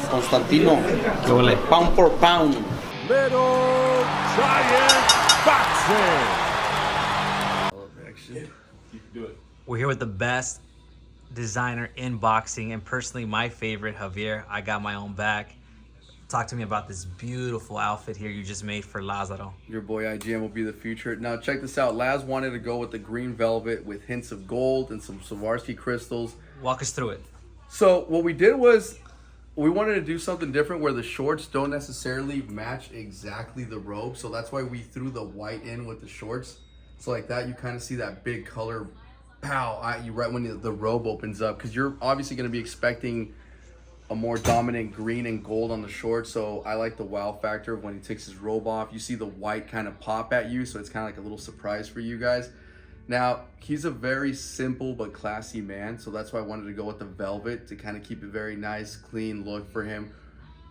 Constantino, ¿Qué huele? pound for pound. Little Giant Boxing. We're here with the best designer in boxing, and personally my favorite, Javier. I got my own back. Talk to me about this beautiful outfit here you just made for Lazaro. Your boy IGM will be the future. Now check this out. Laz wanted to go with the green velvet with hints of gold and some Swarovski crystals. Walk us through it. So what we did was we wanted to do something different where the shorts don't necessarily match exactly the robe. So that's why we threw the white in with the shorts. So like that, you kind of see that big color pow you right when the robe opens up, because you're obviously going to be expecting a more dominant green and gold on the shorts. So I like the wow factor of when he takes his robe off. You see the white kind of pop at you, so it's kind of like a little surprise for you guys. Now, he's a very simple but classy man, so that's why I wanted to go with the velvet to kind of keep it very nice, clean look for him.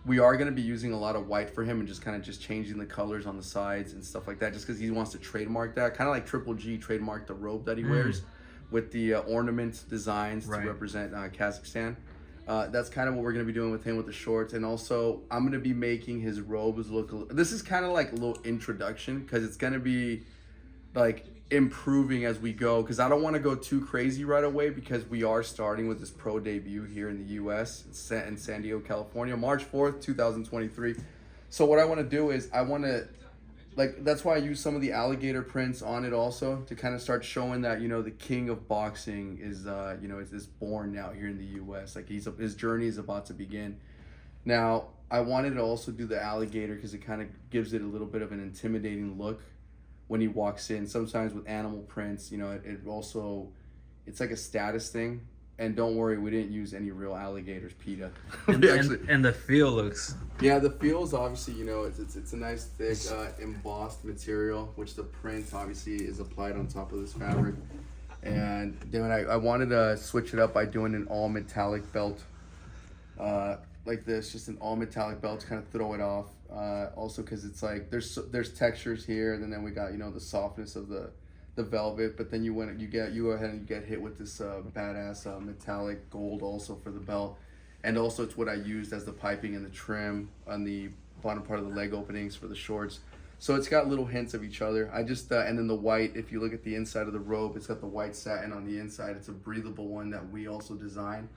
We are going to be using a lot of white for him and just kind of changing the colors on the sides and stuff like that, just because he wants to trademark that. Kind of like Triple G trademarked the robe that he wears with the ornament designs to represent Kazakhstan. That's kind of what we're going to be doing with him with the shorts. And also, I'm going to be making his robes look... This is kind of like a little introduction, because it's going to be like improving as we go, because I don't want to go too crazy right away, because we are starting with this pro debut here in the US in San Diego, California, March 4th, 2023. So what I want to do is I want to, like, that's why I use some of the alligator prints on it also, to kind of start showing that, you know, the king of boxing is, you know, is born out here in the US. Like, his journey is about to begin. Now, I wanted to also do the alligator because it kind of gives it a little bit of an intimidating look when he walks in. Sometimes with animal prints, you know, it also, it's like a status thing. And don't worry, we didn't use any real alligators, PETA. And the feel looks... Yeah, the feel is obviously, you know, it's a nice thick embossed material, which the print obviously is applied on top of this fabric. And then I wanted to switch it up by doing an all metallic belt like this, just an all metallic belt to kind of throw it off. Also because it's like there's textures here, and then we got, you know, the softness of the velvet, but then you go ahead and you get hit with this badass metallic gold also for the belt. And also it's what I used as the piping and the trim on the bottom part of the leg openings for the shorts. So it's got little hints of each other. I just and then the white, if you look at the inside of the robe, it's got the white satin on the inside. It's a breathable one that we also designed,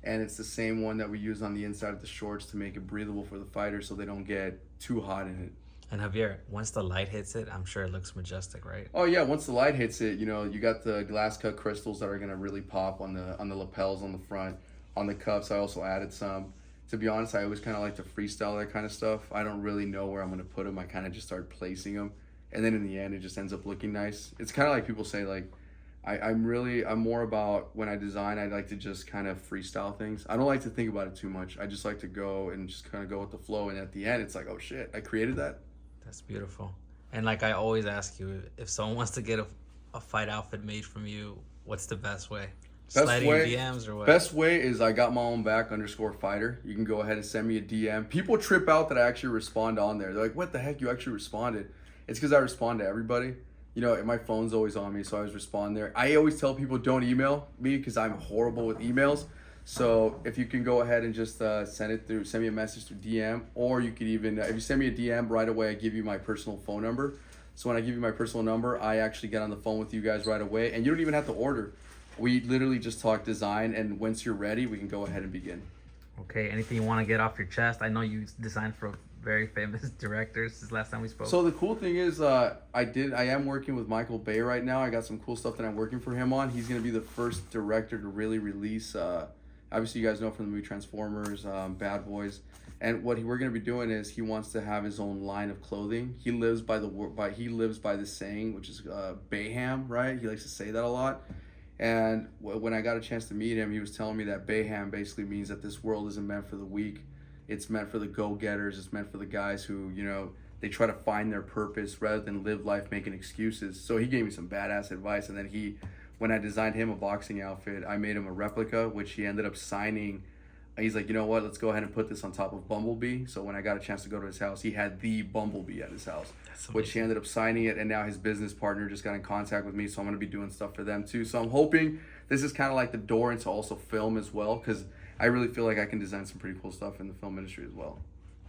and it's the same one that we use on the inside of the shorts to make it breathable for the fighters so they don't get too hot in it. And Javier, once the light hits it, I'm sure it looks majestic, right? Oh yeah, once the light hits it, you know, you got the glass cut crystals that are gonna really pop on the lapels on the front. On the cuffs, I also added some. To be honest, I always kind of like to freestyle that kind of stuff. I don't really know where I'm gonna put them. I kind of just start placing them, and then in the end, it just ends up looking nice. It's kind of like people say, like, I'm more about when I design, I like to just kind of freestyle things. I don't like to think about it too much. I just like to go and just kind of go with the flow, and at the end, it's like, oh shit, I created that. That's beautiful. And like I always ask you, if someone wants to get a fight outfit made from you, what's the best way? Sliding DMs or what? Best way is I got my own back _fighter. You can go ahead and send me a DM. People trip out that I actually respond on there. They're like, what the heck, you actually responded? It's because I respond to everybody. You know, my phone's always on me, so I always respond there. I always tell people don't email me because I'm horrible with emails. So if you can go ahead and just send me a message through DM, or you could even, if you send me a DM right away, I give you my personal phone number. So when I give you my personal number, I actually get on the phone with you guys right away, and you don't even have to order. We literally just talk design, and once you're ready, we can go ahead and begin. Okay, anything you want to get off your chest? I know you designed for a very famous director since last time we spoke. So the cool thing is I am working with Michael Bay right now. I got some cool stuff that I'm working for him on. He's going to be the first director to really release, obviously you guys know from the movie Transformers, Bad Boys. And what we're going to be doing is he wants to have his own line of clothing. He lives by the saying, which is Bayham, right? He likes to say that a lot. And when I got a chance to meet him, he was telling me that Bayham basically means that this world isn't meant for the weak. It's meant for the go-getters. It's meant for the guys who, you know, they try to find their purpose rather than live life making excuses. So he gave me some badass advice. And then when I designed him a boxing outfit, I made him a replica, which he ended up signing. He's like, you know what, let's go ahead and put this on top of Bumblebee. So when I got a chance to go to his house, he had the Bumblebee at his house, which he ended up signing it. And now his business partner just got in contact with me. So I'm going to be doing stuff for them too. So I'm hoping this is kind of like the door into also film as well. Because I really feel like I can design some pretty cool stuff in the film industry as well.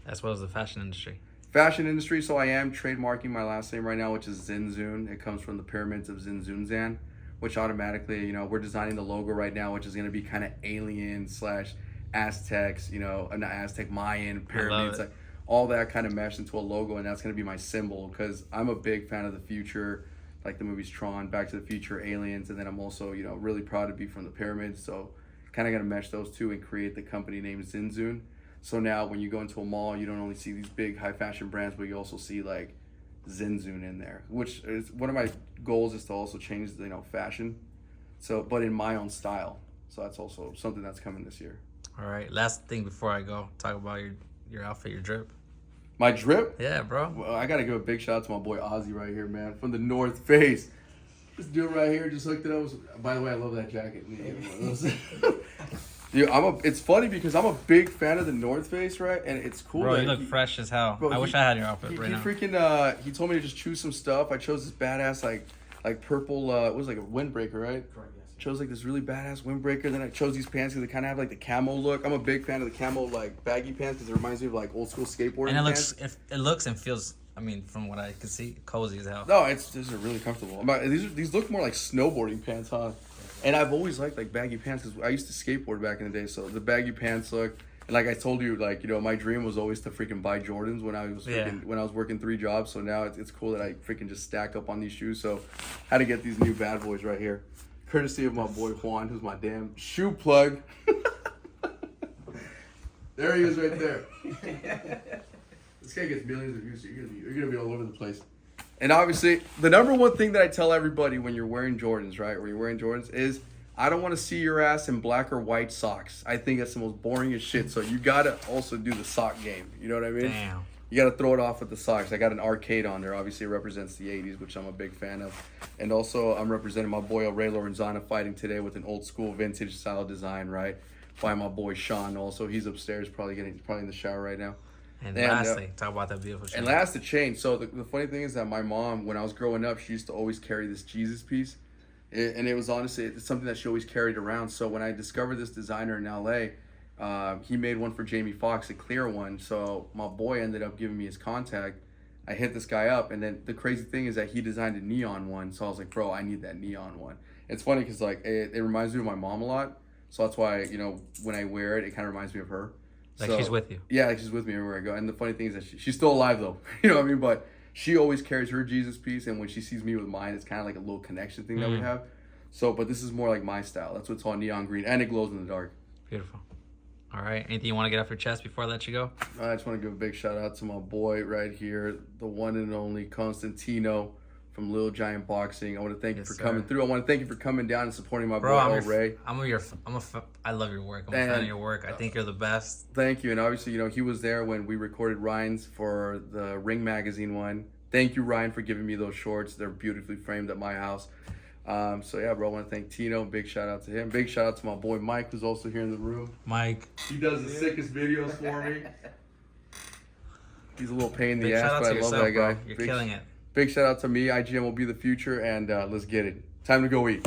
As well as the fashion industry. Fashion industry, so I am trademarking my last name right now, which is Zinzun. It comes from the pyramids of Zinzunzan, which automatically, we're designing the logo right now, which is going to be kind of alien / Aztecs, an Aztec Mayan pyramids, like all that kind of meshed into a logo, and that's going to be my symbol because I'm a big fan of the future, like the movies Tron, Back to the Future, Aliens, and then I'm also, really proud to be from the pyramids, so kind of going to mesh those two and create the company name Zinzun. So now when you go into a mall, you don't only see these big high fashion brands, but you also see like Zinzun in there, which is one of my goals is to also change, fashion. So, but in my own style. So that's also something that's coming this year. All right. Last thing before I go, talk about your outfit, your drip. My drip? Yeah, bro. Well, I got to give a big shout out to my boy Ozzy right here, man, from the North Face. This dude right here just hooked it up. By the way, I love that jacket. Dude, it's funny because I'm a big fan of the North Face, right? And it's cool. Bro, you look fresh as hell. I wish I had your outfit right now. Freaking, he told me to just choose some stuff. I chose this badass, like purple, it was like a windbreaker, right? Correct, yes. Chose like this really badass windbreaker. Then I chose these pants because they kind of have like the camo look. I'm a big fan of the camo like baggy pants because it reminds me of like old school skateboarding. And pants. it looks and feels, from what I can see, cozy as hell. No, these are really comfortable. These look more like snowboarding pants, huh? And I've always liked like baggy pants because I used to skateboard back in the day. So the baggy pants look, and like I told you, like my dream was always to freaking buy Jordans when I was working 3 jobs. So now it's cool that I freaking just stack up on these shoes. So had to get these new bad boys right here, courtesy of my boy Juan, who's my damn shoe plug. There he is, right there. This guy gets millions of views. So you're gonna be all over the place. And obviously, the number one thing that I tell everybody when you're wearing Jordans, right, when you're wearing Jordans is, I don't want to see your ass in black or white socks. I think that's the most boring as shit. So you got to also do the sock game. You know what I mean? Damn. You got to throw it off with the socks. I got an arcade on there. Obviously, it represents the 80s, which I'm a big fan of. And also, I'm representing my boy Ray Lorenzana fighting today with an old school vintage style design, right? By my boy Sean also. He's upstairs, probably in the shower right now. And lastly, talk about that beautiful chain. And last, the chain. So the funny thing is that my mom, when I was growing up, she used to always carry this Jesus piece. And it was honestly, it's something that she always carried around. So when I discovered this designer in LA, he made one for Jamie Foxx, a clear one. So my boy ended up giving me his contact. I hit this guy up. And then the crazy thing is that he designed a neon one. So I was like, bro, I need that neon one. It's funny because like it reminds me of my mom a lot. So that's why, when I wear it, it kind of reminds me of her. Like she's with you. Yeah, like she's with me everywhere I go. And the funny thing is that she's still alive though. You know what I mean? But she always carries her Jesus piece, and when she sees me with mine, it's kind of like a little connection thing that we have. So, but this is more like my style. That's what's all neon green, and it glows in the dark. Beautiful. All right. Anything you want to get off your chest before I let you go? I just want to give a big shout out to my boy right here, the one and only Constantino from Little Giant Boxing. I want to thank you for coming through. I want to thank you for coming down and supporting my boy Ray. I love your work. I'm a fan of your work. I think you're the best. Thank you. And obviously, he was there when we recorded Ryan's for the Ring Magazine one. Thank you, Ryan, for giving me those shorts. They're beautifully framed at my house. So yeah, bro, I want to thank Tino. Big shout out to him. Big shout out to my boy Mike, who's also here in the room. Mike. He does the sickest videos for me. He's a little pain in the ass, but I love that guy. You're killing it. Big shout out to me. IGM will be the future, and let's get it. Time to go eat.